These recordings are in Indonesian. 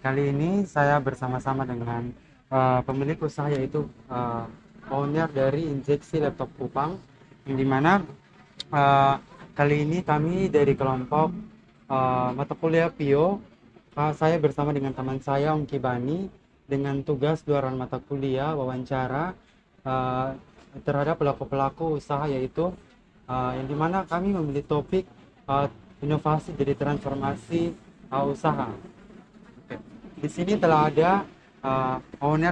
Kali ini saya bersama-sama dengan pemilik usaha yaitu owner dari Injeksi Laptop Kupang, yang dimana kali ini kami dari kelompok mata kuliah PIO, saya bersama dengan teman saya Om Kibani dengan tugas luaran mata kuliah wawancara uh, terhadap pelaku-pelaku usaha yaitu yang dimana kami memilih topik uh, inovasi jadi transformasi usaha. Di sini telah ada owner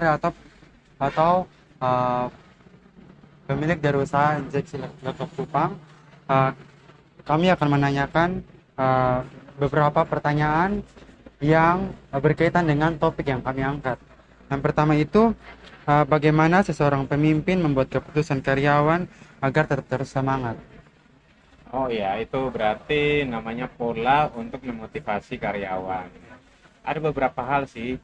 atau uh, pemilik dari usaha Injeksi Laptop Kupang. Uh, Kami akan menanyakan beberapa pertanyaan yang berkaitan dengan topik yang kami angkat. Yang pertama itu, bagaimana seseorang pemimpin membuat keputusan karyawan agar tetap terus semangat. Oh ya, itu berarti namanya pola untuk memotivasi karyawan. Ada beberapa hal sih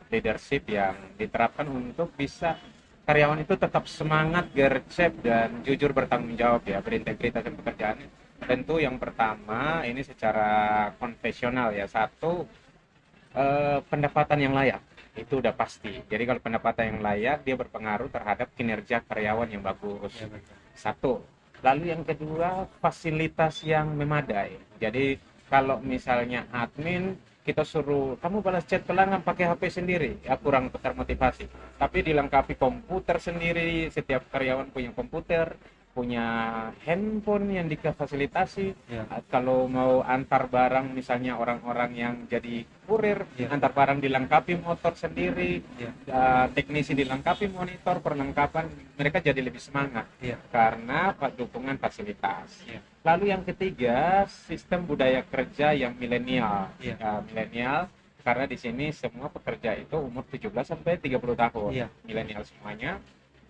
leadership yang diterapkan untuk bisa karyawan itu tetap semangat, gercep, dan jujur bertanggung jawab ya, berintegritas dalam pekerjaannya. Tentu yang pertama ini secara konvensional ya, satu pendapatan yang layak itu udah pasti. Jadi kalau pendapatan yang layak dia berpengaruh terhadap kinerja karyawan yang bagus. Satu. Lalu yang kedua fasilitas yang memadai. Jadi kalau misalnya admin kita suruh kamu balas chat pelanggan pakai HP sendiri, ya kurang termotivasi. Tapi dilengkapi komputer sendiri, setiap karyawan punya komputer, punya handphone yang difasilitasi. Ya. Kalau mau antar barang misalnya orang-orang yang jadi kurir, Ya. antar barang dilengkapi motor sendiri, Ya. teknisi dilengkapi monitor, perlengkapan, mereka jadi lebih semangat Ya. karena dukungan fasilitas. Ya. Lalu yang ketiga, sistem budaya kerja yang milenial. Ya. Milenial karena di sini semua pekerja itu umur 17 sampai 30 tahun. Ya. Milenial semuanya.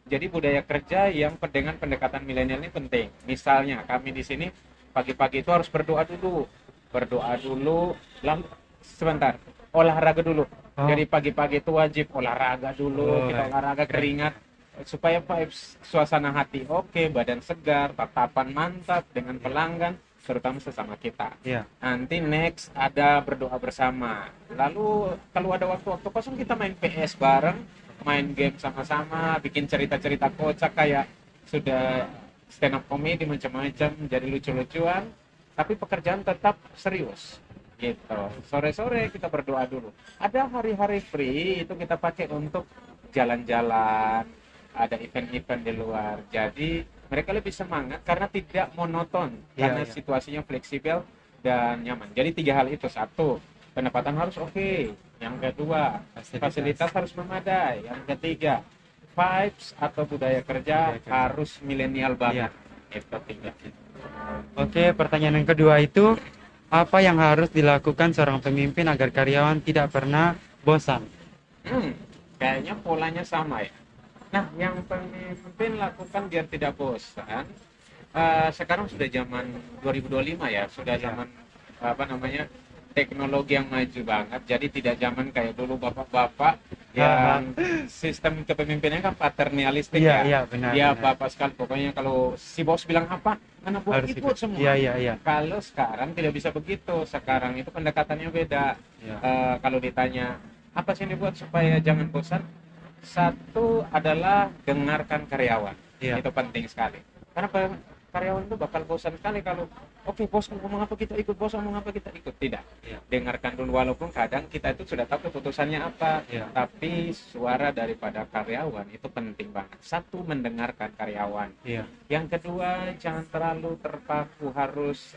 Jadi budaya kerja yang dengan pendekatan milenial ini penting. Misalnya kami di sini pagi-pagi itu harus berdoa dulu, lalu sebentar olahraga dulu. Oh. Jadi pagi-pagi itu wajib olahraga dulu, kita olahraga keringat supaya vibes suasana hati oke, badan segar, tatapan mantap dengan pelanggan, terutama sesama kita. Ya. Nanti next ada berdoa bersama. Lalu kalau ada waktu-waktu kosong kita main PS bareng, main game sama-sama, bikin cerita-cerita kocak kayak sudah stand up comedy macam-macam, jadi lucu-lucuan, tapi pekerjaan tetap serius gitu. Sore-sore kita berdoa dulu. Ada hari-hari free itu kita pakai untuk jalan-jalan, ada event-event di luar. Jadi mereka lebih semangat karena tidak monoton, karena situasinya fleksibel dan nyaman. Jadi 3 hal itu. Satu, pendapatan harus oke. Yang kedua, fasilitas harus memadai. Yang ketiga, vibes atau budaya kerja harus milenial banget. Itu 3. Oke, pertanyaan yang kedua itu, apa yang harus dilakukan seorang pemimpin agar karyawan tidak pernah bosan? Kayaknya polanya sama ya. Nah, yang pemimpin lakukan biar tidak bosan, sekarang sudah zaman 2025 ya, sudah zaman teknologi yang maju banget. Jadi tidak zaman kayak dulu bapak-bapak yang sistem kepemimpinannya kan paternalistik ya. Iya, benar. Dia benar. bapak sekali, pokoknya kalau si bos bilang apa, anak buah Harus ikut semua. Iya. Kalau sekarang tidak bisa begitu. Sekarang itu pendekatannya beda. Iya. Kalau ditanya apa sih yang dibuat supaya jangan bosan? Satu adalah dengarkan karyawan. Iya. Itu penting sekali. Karena karyawan itu bakal bosan sekali kalau oke, bos ngomong apa kita ikut, bos ngomong apa kita ikut. Tidak. Iya. Dengarkan dulu, walaupun kadang kita itu sudah tahu keputusannya apa. Iya. Tapi suara daripada karyawan itu penting banget. Satu, mendengarkan karyawan. Iya. Yang kedua, jangan terlalu terpaku, harus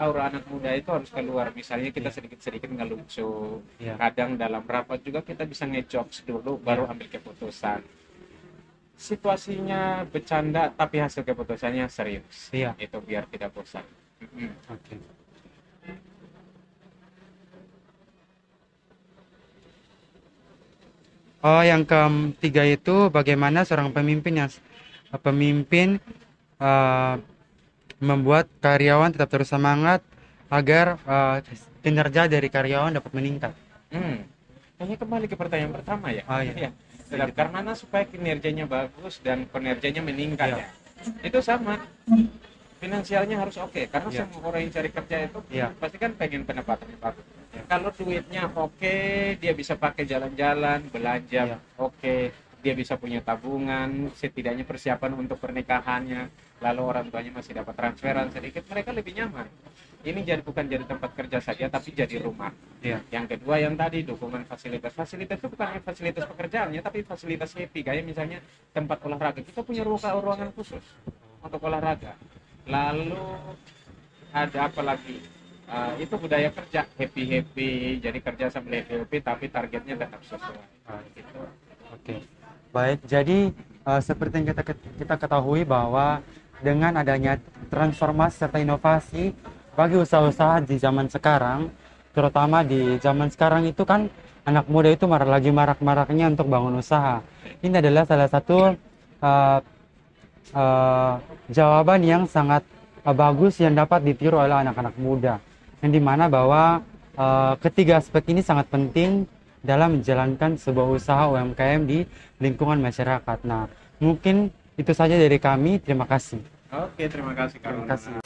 aura anak muda itu harus keluar. Misalnya kita sedikit-sedikit ngelucu. Iya. Kadang dalam rapat juga kita bisa ngejokes dulu baru ambil keputusan. Situasinya bercanda tapi hasil keputusannya serius. Iya. Itu biar tidak bosan. Oke. Oh, yang ketiga itu bagaimana seorang pemimpin uh, membuat karyawan tetap terus semangat agar kinerja dari karyawan dapat meningkat. Kayaknya kembali ke pertanyaan pertama ya. Oh, iya. Karena supaya kinerjanya bagus dan kinerjanya meningkat Iya. ya. Itu sama. Finansialnya harus oke, karena Iya. semua orang yang cari kerja itu Iya. pasti kan pengen pendapatan bagus. Iya. kalau duitnya oke, dia bisa pakai jalan-jalan, belanja, Iya. oke, dia bisa punya tabungan, setidaknya persiapan untuk pernikahannya, lalu orang tuanya masih dapat transferan sedikit, mereka lebih nyaman. Ini jadi bukan jadi tempat kerja saja, tapi jadi rumah. Iya. Yang kedua yang tadi dukungan fasilitas. Fasilitas itu bukan hanya fasilitas pekerjaannya, tapi fasilitas happy. Kayak misalnya tempat olahraga. Kita punya ruangan khusus untuk olahraga. Lalu ada apa lagi? Itu budaya kerja happy. Jadi kerja sambil happy, tapi targetnya tetap sesuai. Gitu. Oke. Baik, jadi seperti yang kita ketahui bahwa dengan adanya transformasi serta inovasi bagi usaha-usaha di zaman sekarang, terutama di zaman sekarang itu kan anak muda itu lagi marak-maraknya untuk bangun usaha. Ini adalah salah satu uh, jawaban yang sangat bagus yang dapat ditiru oleh anak-anak muda. Yang dimana bahwa ketiga aspek ini sangat penting dalam menjalankan sebuah usaha UMKM di lingkungan masyarakat. Nah, mungkin itu saja dari kami. Terima kasih. Oke, terima kasih Kak Terima Rona. kasih.